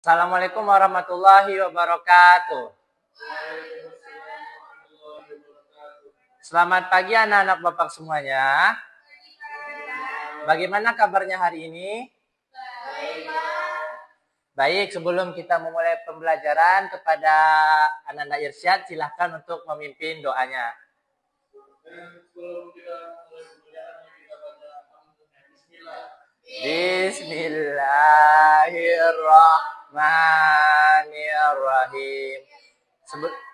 Assalamualaikum warahmatullahi wabarakatuh. Selamat pagi anak-anak Bapak semuanya. Bagaimana kabarnya hari ini? Baik, sebelum kita memulai pembelajaran kepada Ananda Irsyad, silahkan untuk memimpin doanya. Bismillahirrahmanirrahim.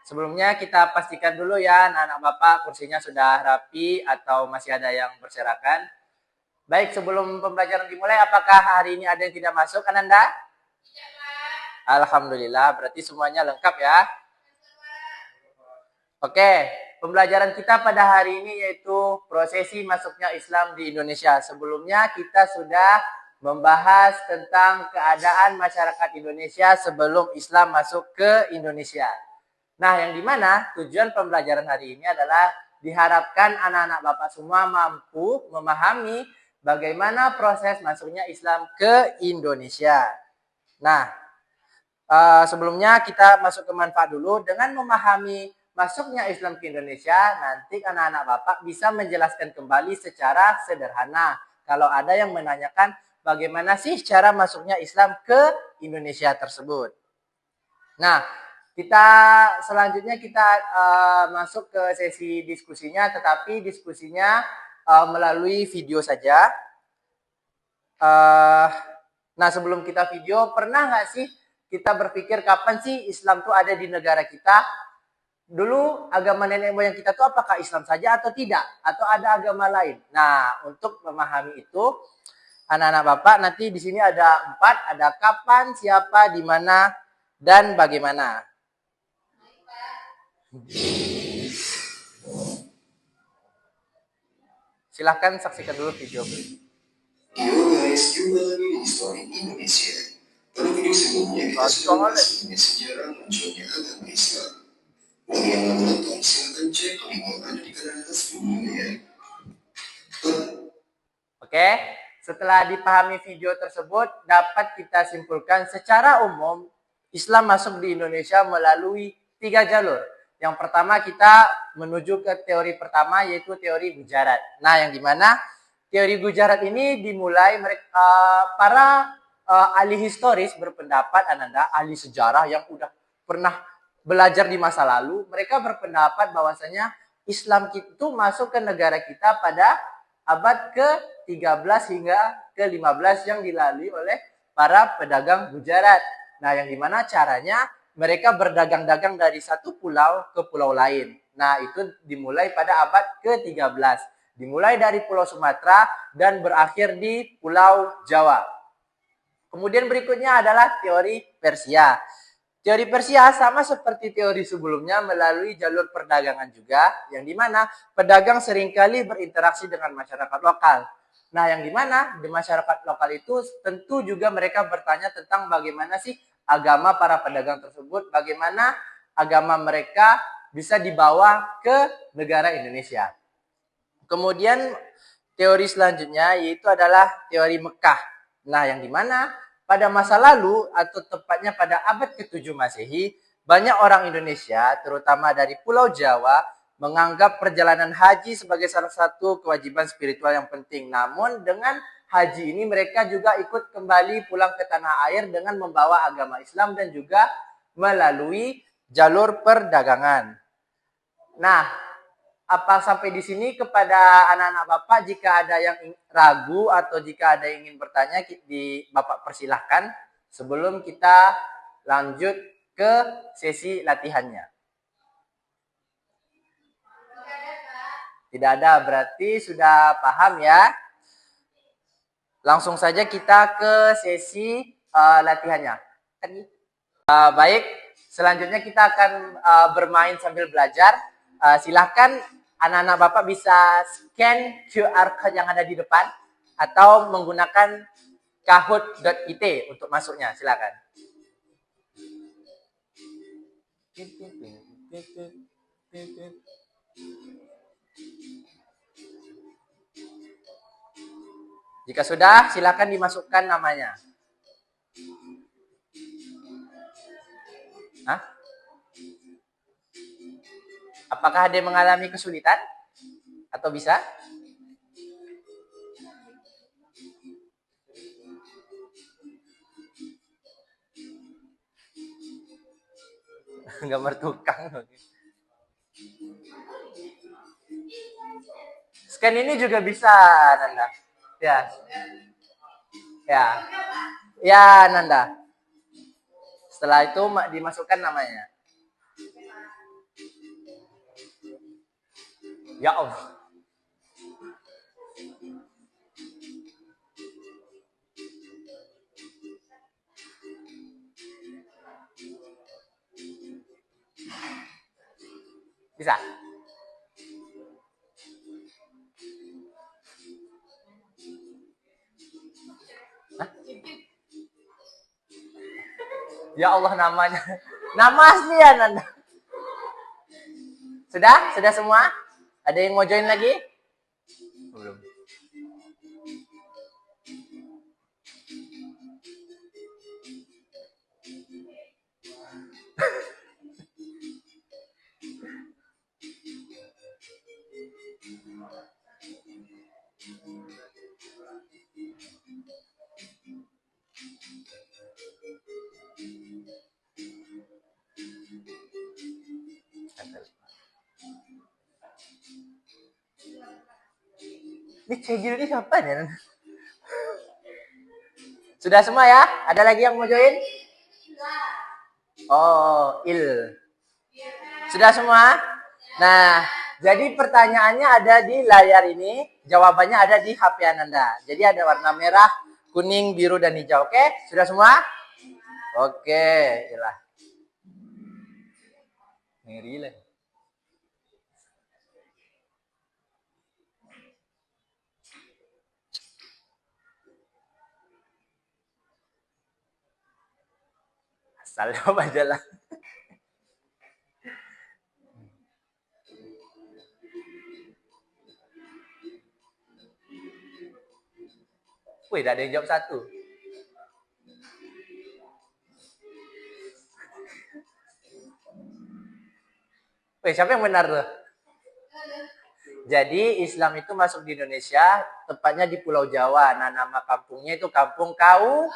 Sebelumnya kita pastikan dulu ya anak-anak Bapak kursinya sudah rapi atau masih ada yang berserakan. Baik, sebelum pembelajaran dimulai, apakah hari ini ada yang tidak masuk, Ananda? Alhamdulillah, berarti semuanya lengkap ya. Oke, pembelajaran kita pada hari ini yaitu prosesi masuknya Islam di Indonesia. Sebelumnya kita sudah membahas tentang keadaan masyarakat Indonesia sebelum Islam masuk ke Indonesia. Nah, yang dimana tujuan pembelajaran hari ini adalah diharapkan anak-anak Bapak semua mampu memahami bagaimana proses masuknya Islam ke Indonesia. Nah, sebelumnya kita masuk ke manfaat dulu. Dengan memahami masuknya Islam ke Indonesia, nanti anak-anak Bapak bisa menjelaskan kembali secara sederhana. Kalau ada yang menanyakan bagaimana sih cara masuknya Islam ke Indonesia tersebut. Nah, selanjutnya kita masuk ke sesi diskusinya, tetapi diskusinya melalui video saja. Nah, sebelum kita video, pernah nggak sih kita berpikir kapan sih Islam tuh ada di negara kita? Dulu agama nenek moyang kita tuh apakah Islam saja atau tidak? Atau ada agama lain? Nah, untuk memahami itu, anak-anak Bapak nanti di sini ada 4, ada kapan, siapa, di mana, dan bagaimana. Silahkan saksikan dulu video. Yo guys, jumpa lagi di Histori Indonesia. Pada video sebelumnya kita sudah membahas mengenai sejarah munculnya agama Islam. Bagi yang belum menonton, silakan cek link yang ada di kanan atas video ya. Oke, setelah dipahami video tersebut, dapat kita simpulkan secara umum Islam masuk di Indonesia melalui 3 jalur. Yang pertama kita menuju ke teori pertama yaitu teori Gujarat. Nah, yang dimana teori Gujarat ini dimulai para ahli historis berpendapat, Ananda, ahli sejarah yang udah pernah belajar di masa lalu, mereka berpendapat bahwasanya Islam itu masuk ke negara kita pada abad ke-13 hingga ke-15 yang dilalui oleh para pedagang Gujarat. Nah, yang dimana caranya mereka berdagang-dagang dari satu pulau ke pulau lain. Nah, itu dimulai pada abad ke-13. Dimulai dari Pulau Sumatera dan berakhir di Pulau Jawa. Kemudian berikutnya adalah teori Persia. Teori Persia sama seperti teori sebelumnya melalui jalur perdagangan juga, yang dimana pedagang seringkali berinteraksi dengan masyarakat lokal. Nah, yang dimana di masyarakat lokal itu tentu juga mereka bertanya tentang bagaimana sih agama para pedagang tersebut, bagaimana agama mereka bisa dibawa ke negara Indonesia. Kemudian teori selanjutnya yaitu adalah teori Mekah. Nah, yang dimana pada masa lalu atau tepatnya pada abad ke-7 Masehi, banyak orang Indonesia, terutama dari Pulau Jawa, menganggap perjalanan haji sebagai salah satu kewajiban spiritual yang penting. Namun dengan haji ini mereka juga ikut kembali pulang ke tanah air dengan membawa agama Islam dan juga melalui jalur perdagangan. Nah, apa sampai di sini kepada anak-anak Bapak, jika ada yang ragu atau jika ada yang ingin bertanya, Bapak persilahkan sebelum kita lanjut ke sesi latihannya. Tidak ada, berarti sudah paham ya. Langsung saja kita ke sesi latihannya. Baik, selanjutnya kita akan bermain sambil belajar. Silahkan anak-anak Bapak bisa scan QR code yang ada di depan atau menggunakan kahoot.it untuk masuknya. Silakan. Jika sudah, silakan dimasukkan namanya. Hah? Apakah ada yang mengalami kesulitan? Atau bisa? Gambar tukang. Scan ini juga bisa, Nanda. Ya. Ya. Ya, Nanda. Setelah itu dimasukkan namanya. Ya Allah. Bisa? Hah? Ya Allah namanya. Nama asli ya Nanda. Sudah? Sudah semua? Ada yang mau join lagi? Belum. Ini Cegil ini siapa ya? Sudah semua ya? Ada lagi yang mau join? Oh, Sudah semua? Nah, jadi pertanyaannya ada di layar ini, jawabannya ada di HP Ananda. Jadi ada warna merah, kuning, biru, dan hijau. Oke? Sudah semua? Oke, iyalah. Ngeri lah. Asal jawab aja lah. Wih, ada yang jawab satu. Wih, siapa yang benar tuh? Jadi Islam itu masuk di Indonesia, tepatnya di Pulau Jawa. Nah, nama kampungnya itu Kampung Kau.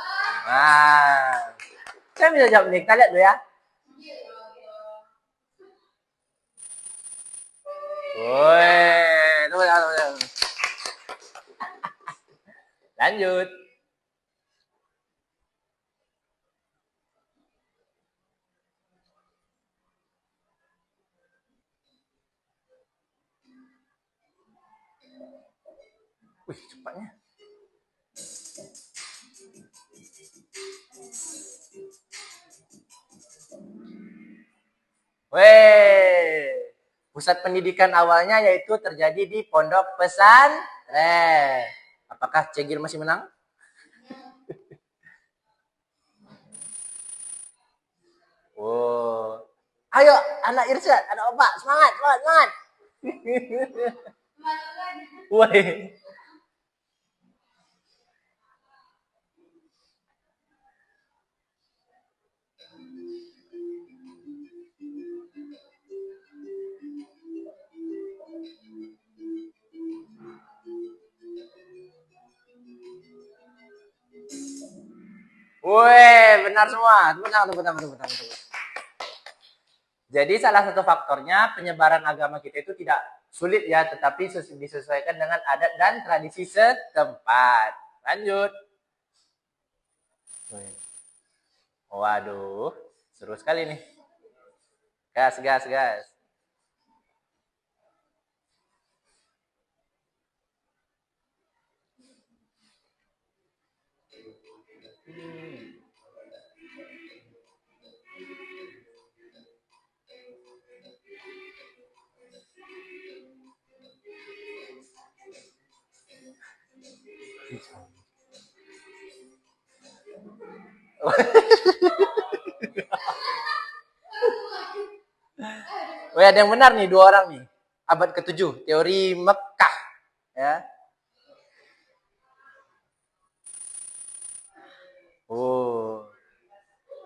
Nah, saya bisa jawab nih. Kita lihat dulu ya. Woi, tunggu. Lanjut. Wih, cepatnya. Weh, pusat pendidikan awalnya yaitu terjadi di Pondok Pesantren. Apakah Cegil masih menang? Oh, ayo anak Irsyad, anak opak, semangat, semangat, semangat. Woi. Woi, benar semua. Tepuk tangan, tepuk tangan, tepuk tangan, tepuk tangan. Jadi salah satu faktornya penyebaran agama kita itu tidak sulit ya, tetapi disesuaikan dengan adat dan tradisi setempat. Lanjut. Waduh, seru sekali nih. Gas, gas, gas. Wih, ada yang benar nih, 2 orang nih. Abad ke-7, teori Mekah. Ya. Oh.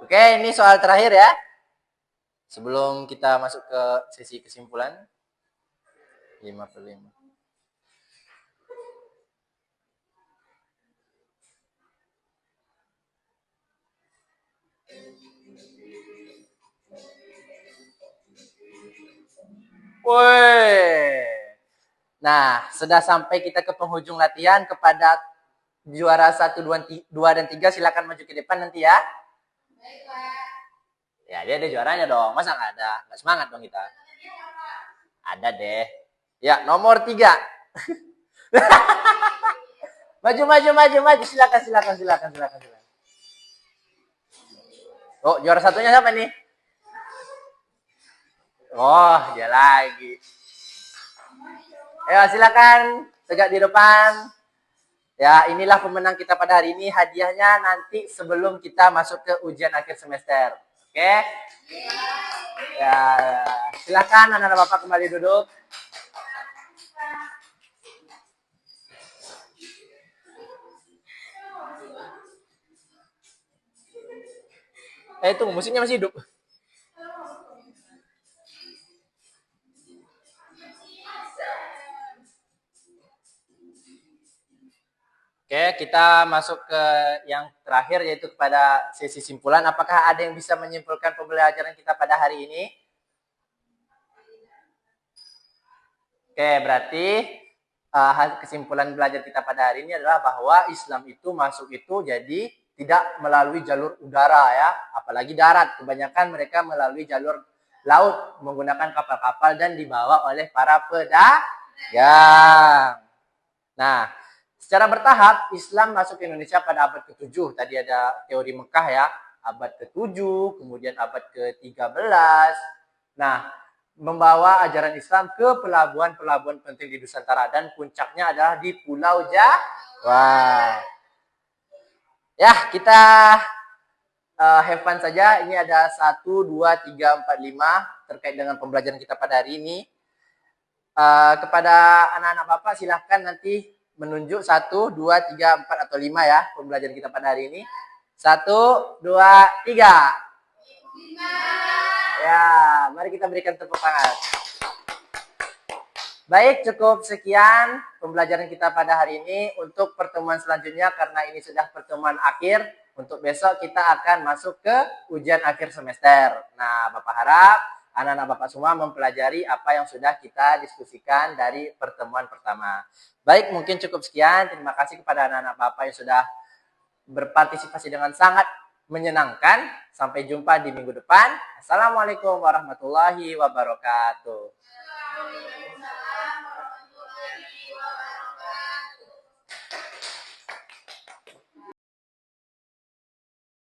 Oke, ini soal terakhir ya. Sebelum kita masuk ke sesi kesimpulan, 5/5. Woi. Nah, sudah sampai kita ke penghujung latihan. Kepada juara 1, 2, dan 3 silakan maju ke depan nanti ya. Ya, dia ada juaranya dong. Masa nggak ada? Nggak semangat dong kita. Ada deh. Ya, nomor 3. maju. Silakan. Oh, juara satunya siapa nih? Oh, dia lagi. Ayo, silakan tegak di depan. Ya, inilah pemenang kita pada hari ini. Hadiahnya nanti sebelum kita masuk ke ujian akhir semester. Oke? Ya, silakan anak-anak Bapak kembali duduk. Tunggu, musiknya masih hidup. Oke, kita masuk ke yang terakhir, yaitu kepada sesi simpulan. Apakah ada yang bisa menyimpulkan pembelajaran kita pada hari ini? Oke, berarti kesimpulan belajar kita pada hari ini adalah bahwa Islam itu masuk itu jadi tidak melalui jalur udara ya, apalagi darat. Kebanyakan mereka melalui jalur laut menggunakan kapal-kapal dan dibawa oleh para pedagang. Nah, secara bertahap Islam masuk ke Indonesia pada abad ke-7. Tadi ada teori Mekah ya, abad ke-7, kemudian abad ke-13. Nah, membawa ajaran Islam ke pelabuhan-pelabuhan penting di Nusantara dan puncaknya adalah di Pulau Jawa. Ya, kita have fun saja. Ini ada 1, 2, 3, 4, 5 terkait dengan pembelajaran kita pada hari ini. Kepada anak-anak Bapak silahkan nanti menunjuk 1, 2, 3, 4 atau 5 ya pembelajaran kita pada hari ini. 1, 2, 3. 5. Ya, mari kita berikan tepuk tangan. Baik, cukup sekian pembelajaran kita pada hari ini. Untuk pertemuan selanjutnya, karena ini sudah pertemuan akhir, untuk besok kita akan masuk ke ujian akhir semester. Nah, Bapak harap anak-anak Bapak semua mempelajari apa yang sudah kita diskusikan dari pertemuan pertama. Baik, mungkin cukup sekian. Terima kasih kepada anak-anak Bapak yang sudah berpartisipasi dengan sangat menyenangkan. Sampai jumpa di minggu depan. Assalamualaikum warahmatullahi wabarakatuh.